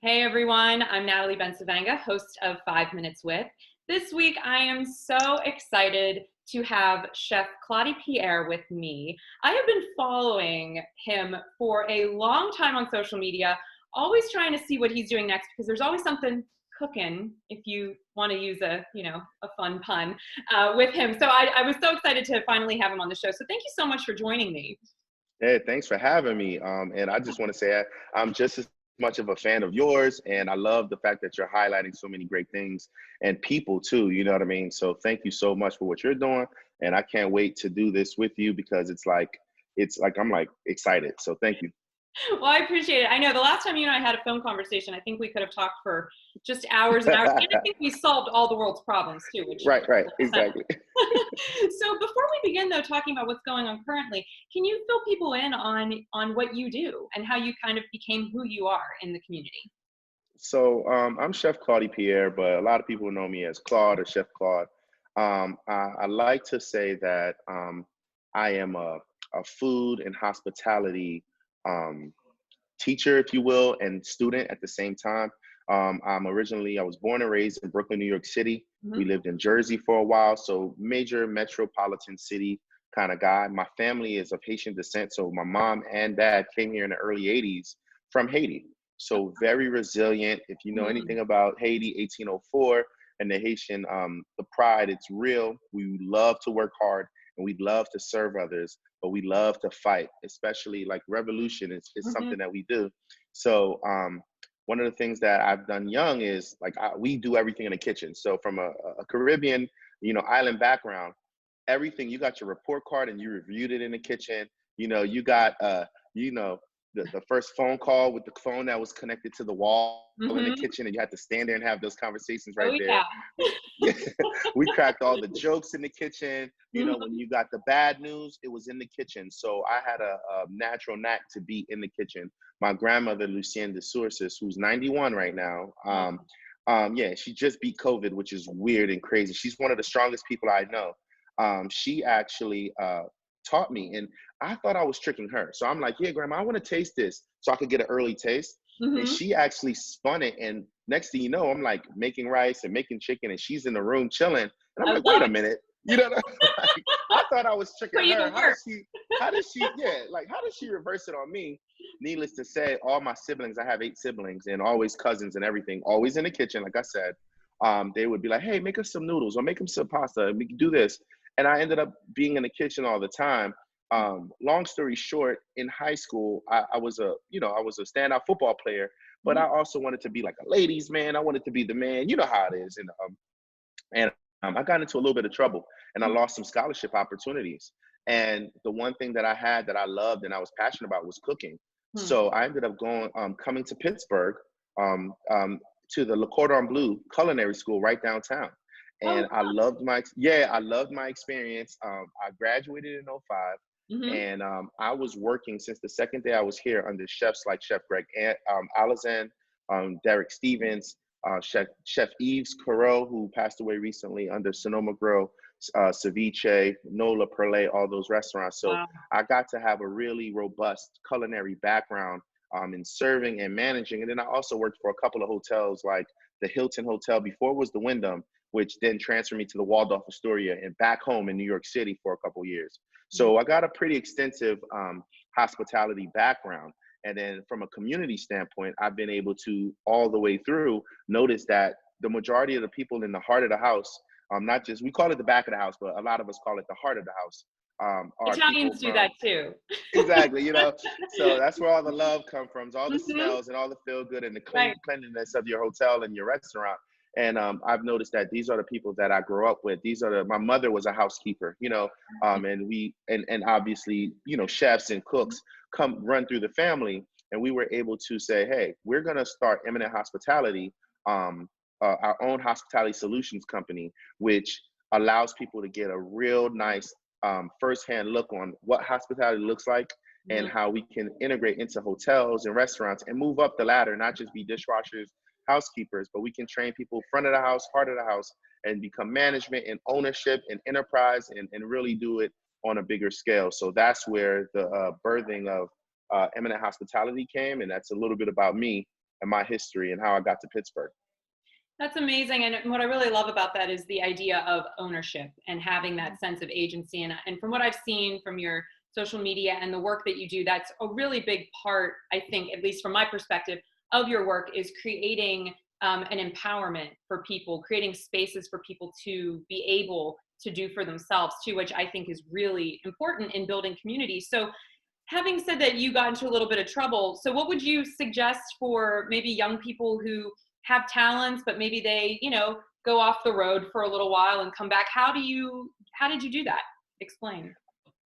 Hey everyone, I'm Natalie Bencivenga, host of 5 Minutes With. This week I am so excited to have Chef Claudy Pierre with me. I have been following him for a long time on social media, always trying to see what he's doing next because there's always something cooking, if you want to use a fun pun, with him. So I was so excited to finally have him on the show. So thank you so much for joining me. Hey, thanks for having me. And I just want to say I'm just as much of a fan of yours, and I love the fact that you're highlighting so many great things and people too. You know what I mean? So thank you so much for what you're doing, and I can't wait to do this with you because it's like I'm like excited. So thank you. Well, I appreciate it. I know the last time you and I had a phone conversation, I think we could have talked for just hours and hours. And I think we solved all the world's problems too, which Right, exactly. So before we begin though, talking about what's going on currently, can you fill people in on what you do and how you kind of became who you are in the community? So I'm Chef Claudy Pierre, but a lot of people know me as Claude or Chef Claude. I like to say that I am a food and hospitality um, teacher, if you will, and student at the same time. I was born and raised in Brooklyn, New York City. We Mhm. lived in Jersey for a while, so major metropolitan city kind of guy. My family is of Haitian descent, so my mom and dad came here in the early 80s from Haiti. So very resilient. If you know Mhm. anything about Haiti, 1804, and the Haitian, the pride, it's real. We love to work hard and we love to serve others, but we love to fight, especially like revolution is Mhm. something that we do. So one of the things that I've done young is like we do everything in the kitchen. So from a Caribbean, island background, everything, you got your report card and you reviewed it in the kitchen. You got you know the first phone call with the phone that was connected to the wall in the Mhm. kitchen, and you had to stand there and have those conversations Oh right there. yeah. We cracked all the jokes in the kitchen. When Mhm. you got the bad news, it was in the kitchen. So I had a natural knack to be in the kitchen. My grandmother, Lucienne de Sources, who's 91 right now, Oh. yeah, she just beat COVID, which is weird and crazy. She's one of the strongest people I know. She actually taught me, and I thought I was tricking her. So I'm like, yeah, grandma, I want to taste this so I could get an early taste. And Mhm. she actually spun it. And next thing you know, I'm like making rice and making chicken, and she's in the room chilling. And I'm I like, wait love a it. minute. Like, I thought I was tricking Put you to her. work. How does she reverse it on me? Needless to say, all my siblings, I have 8 siblings and always cousins and everything, always in the kitchen, like I said. They would be like, hey, make us some noodles or make them some pasta. We can do this. And I ended up being in the kitchen all the time. Long story short, in high school, I was a standout football player, but I Mhm. also wanted to be like a ladies' man. I wanted to be the man. You know how it is. And I got into a little bit of trouble, and I lost some scholarship opportunities. And the one thing that I had that I loved and I was passionate about was cooking. Mhm. So I ended up coming to Pittsburgh, um, um, to the Le Cordon Bleu Culinary School right downtown. Oh, And I loved my experience. I graduated in '05, mhm. and I was working since the second day I was here under chefs like Chef Greg Alazan, Derek Stevens, Chef Yves Carreau, who passed away recently under Sonoma Grill, Ceviche, Nola Perle, all those restaurants. So Wow. I got to have a really robust culinary background in serving and managing. And then I also worked for a couple of hotels like the Hilton Hotel before it was the Wyndham, which then transferred me to the Waldorf Astoria and back home in New York City for a couple of years. So I got a pretty extensive hospitality background. And then from a community standpoint, I've been able to all the way through notice that the majority of the people in the heart of the house, not just, we call it the back of the house, but a lot of us call it the heart of the house, are people Italians do that from, too. exactly. So that's where all the love comes from, all the Mhm. smells and all the feel good and the Right. cleanliness of your hotel and your restaurant. And I've noticed that these are the people that I grew up with. My mother was a housekeeper, and and obviously, chefs and cooks come run through the family. And we were able to say, hey, we're going to start Eminent Hospitality, our own hospitality solutions company, which allows people to get a real nice firsthand look on what hospitality looks like and Mhm. how we can integrate into hotels and restaurants and move up the ladder, not just be dishwashers, housekeepers, but we can train people front of the house, heart of the house, and become management and ownership and enterprise and really do it on a bigger scale. So that's where the birthing of Eminent Hospitality came. And that's a little bit about me and my history and how I got to Pittsburgh. That's amazing. And what I really love about that is the idea of ownership and having that sense of agency. And from what I've seen from your social media and the work that you do, that's a really big part, I think, at least from my perspective, of your work is creating an empowerment for people, creating spaces for people to be able to do for themselves too, which I think is really important in building community. So having said that, you got into a little bit of trouble. So what would you suggest for maybe young people who have talents, but maybe they, go off the road for a little while and come back? How did you do that? Explain.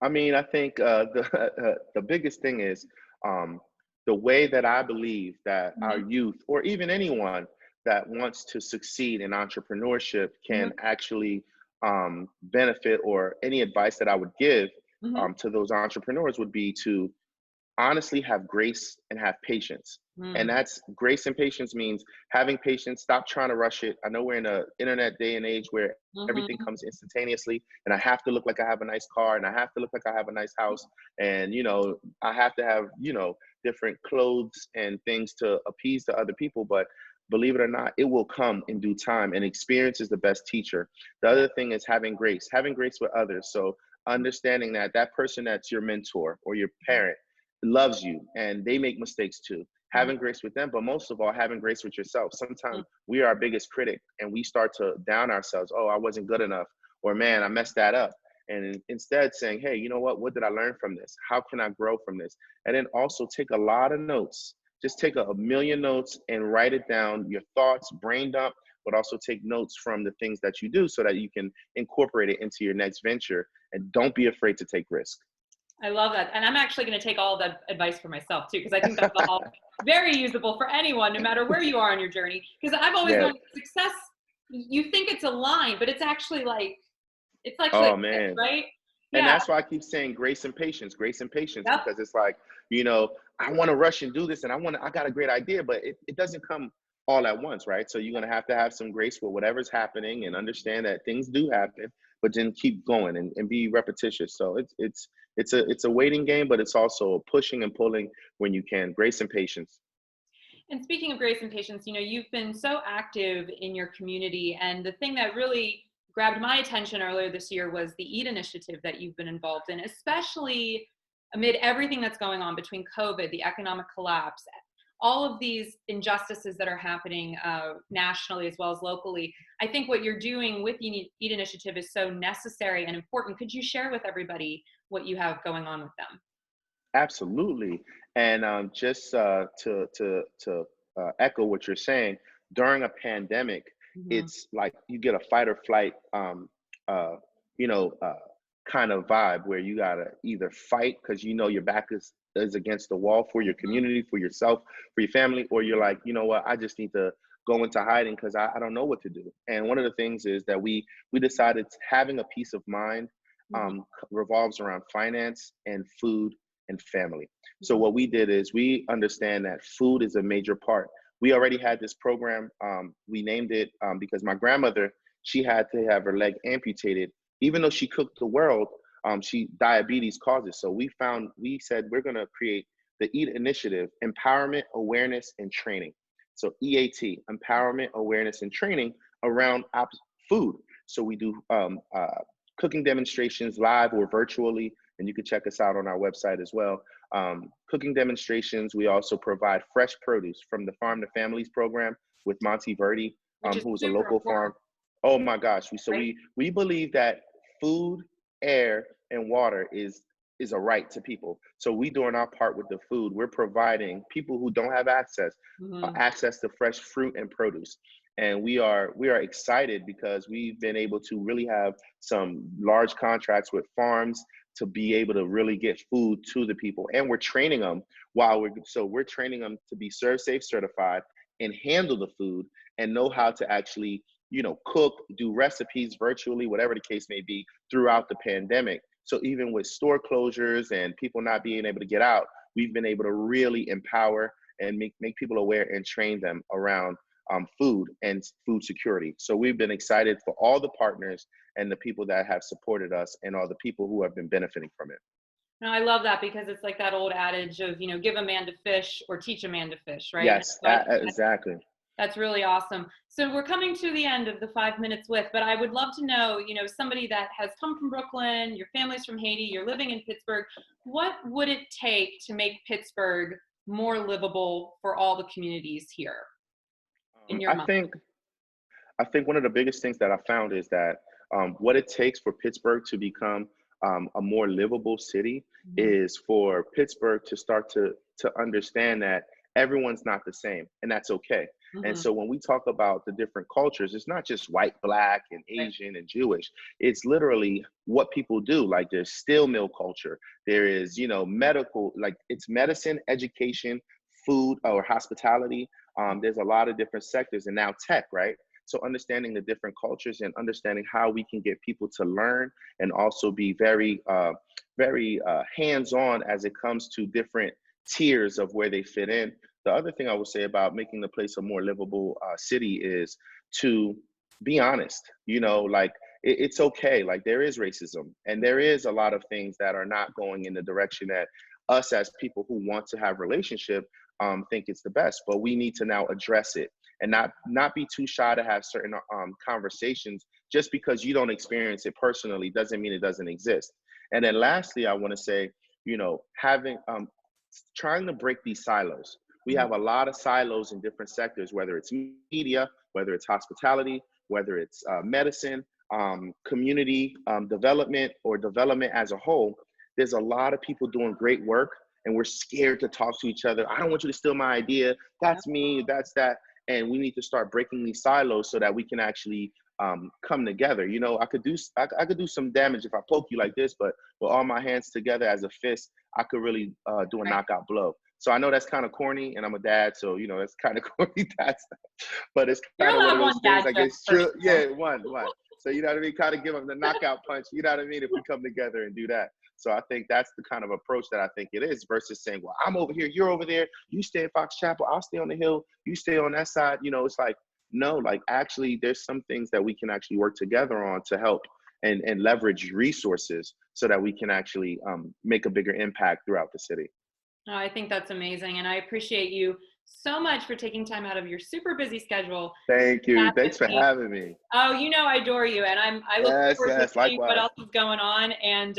I mean, I think the biggest thing is the way that I believe that our Hmm. youth, or even anyone that wants to succeed in entrepreneurship, Hmm. can actually benefit, or any advice that I would give Hmm. to those entrepreneurs would be to honestly have grace and have patience. And Mm. that's grace and patience means having patience, stop trying to rush it. I know we're in an internet day and age where everything Hmm. comes instantaneously, and I have to look like I have a nice car, and I have to look like I have a nice house, and I have to have different clothes and things to appease to other people. But believe it or not, it will come in due time, and experience is the best teacher. The Yeah. other thing is having grace with others. So understanding that that person that's your mentor or your parent loves you, and they make mistakes too. Mhm. Having grace with them, but most of all, having grace with yourself. Sometimes we are our biggest critic, and we start to down ourselves. Oh, I wasn't good enough, or man, I messed that up. And instead saying, hey, you know what? What did I learn from this? How can I grow from this? And then also take a lot of notes. Just take a million notes and write it down, your thoughts, brain dump, but also take notes from the things that you do so that you can incorporate it into your next venture. And don't be afraid to take risk. I love that. And I'm actually going to take all of that advice for myself too, because I think that's all very usable for anyone, no matter where you are on your journey. Because I've always Yeah. known success, you think it's a line, but it's actually it's actually a Oh cliff, man. right? And Yeah. that's why I keep saying grace and patience, Yep. because it's like, you know, I want to rush and do this, and I got a great idea, but it doesn't come all at once, right? So you're going to have some grace with whatever's happening, and understand that things do happen, but then keep going, and be repetitious. So it's a waiting game, but it's also pushing and pulling when you can. Grace and patience. And speaking of grace and patience, you've been so active in your community. And the thing that really grabbed my attention earlier this year was the E.A.T initiative that you've been involved in, especially amid everything that's going on between COVID, the economic collapse, all of these injustices that are happening nationally as well as locally. I think what you're doing with the E.A.T initiative is so necessary and important. Could you share with everybody what you have going on with them? Absolutely. And just to echo what you're saying, during a pandemic, Mhm. it's like you get a fight or flight, uh, you know, uh, kind of vibe where you gotta either fight because your back is against the wall for your Mhm. community, for yourself, for your family, or you're like, you know what, I just need to go into hiding because I don't know what to do. And one of the things is that we decided having a peace of mind Mhm. revolves around finance and food and family. So Mhm. what we did is we understand that food is a major part. We already had this program. We named it because my grandmother, she had to have her leg amputated. Even though she cooked the world, she diabetes causes. So we said we're going to create the EAT initiative, empowerment, awareness, and training. So E.A.T, empowerment, awareness, and training around food. So we do cooking demonstrations live or virtually, and you can check us out on our website as well. Cooking demonstrations. We also provide fresh produce from the Farm to Families program with Monty Verdi, Which is who is a super local farm. important, Oh my gosh! We so right? we believe that food, air, and water is a right to people. So we doing our part with the food. We're providing people who don't have Mhm. access to fresh fruit and produce. And we are excited because we've been able to really have some large contracts with farms to be able to really get food to the people. And we're training them we're training them to be serve safe certified and handle the food and know how to actually cook, do recipes virtually, whatever the case may be, throughout the pandemic. So even with store closures and people not being able to get out, we've been able to really empower and make people aware and train them around food and food security. So we've been excited for all the partners and the people that have supported us and all the people who have been benefiting from it. No, I love that because it's like that old adage of, give a man to fish or teach a man to fish, right? And Yes, so I think exactly. that's really awesome. So we're coming to the end of the 5 minutes with, but I would love to know, somebody that has come from Brooklyn, your family's from Haiti, you're living in Pittsburgh. What would it take to make Pittsburgh more livable for all the communities here in your I mind? think one of the biggest things that I found is that what it takes for Pittsburgh to become a more livable city Mhm. is for Pittsburgh to start to understand that everyone's not the same, and that's okay. And Mhm. so when we talk about the different cultures, it's not just white, black, and Right. Asian and Jewish. It's literally what people do. Like there's steel mill culture. There is, medical, like it's medicine, education, food, or hospitality. There's a lot of different sectors, and now tech, right? So understanding the different cultures and understanding how we can get people to learn and also be very hands-on as it comes to different tiers of where they fit in. The other thing I would say about making the place a more livable city is to be honest. Like it's okay. Like there is racism and there is a lot of things that are not going in the direction that us as people who want to have relationship think it's the best. But we need to now address it and not be too shy to have certain conversations. Just because you don't experience it personally doesn't mean it doesn't exist. And then lastly, I want to say, having trying to break these silos. We Mhm. have a lot of silos in different sectors, whether it's media, whether it's hospitality, whether it's medicine, community development, or development as a whole. There's a lot of people doing great work, and we're scared to talk to each other. I don't want you to steal my idea. Yep. That's me. That's that. And we need to start breaking these silos so that we can actually come together. I could do some damage if I poke you like this, but with all my hands together as a fist, I could really do a Right. knockout blow. So I know that's kind of corny, and I'm a dad, so that's kind of corny. But it's You're kind of one allowed of those one things. dad I joke guess for true. sure. Yeah, one. So you know what I mean. Kind of give them the knockout punch. You know what I mean. If we come together and do that. So I think that's the kind of approach that I think it is versus saying, well, I'm over here, you're over there, you stay in Fox Chapel, I'll stay on the hill, you stay on that side. It's like, no, like actually there's some things that we can actually work together on to help and leverage resources so that we can actually make a bigger impact throughout the city. No, I think that's amazing. And I appreciate you so much for taking time out of your super busy schedule Thank to you. chat with Thanks for me. having me. Oh, I adore you. And I look Yes, forward to yes, seeing what likewise. else is going on. And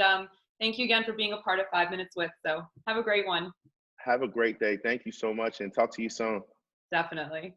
thank you again for being a part of 5 Minutes With. So have a great one. Have a great day. Thank you so much and talk to you soon. Definitely.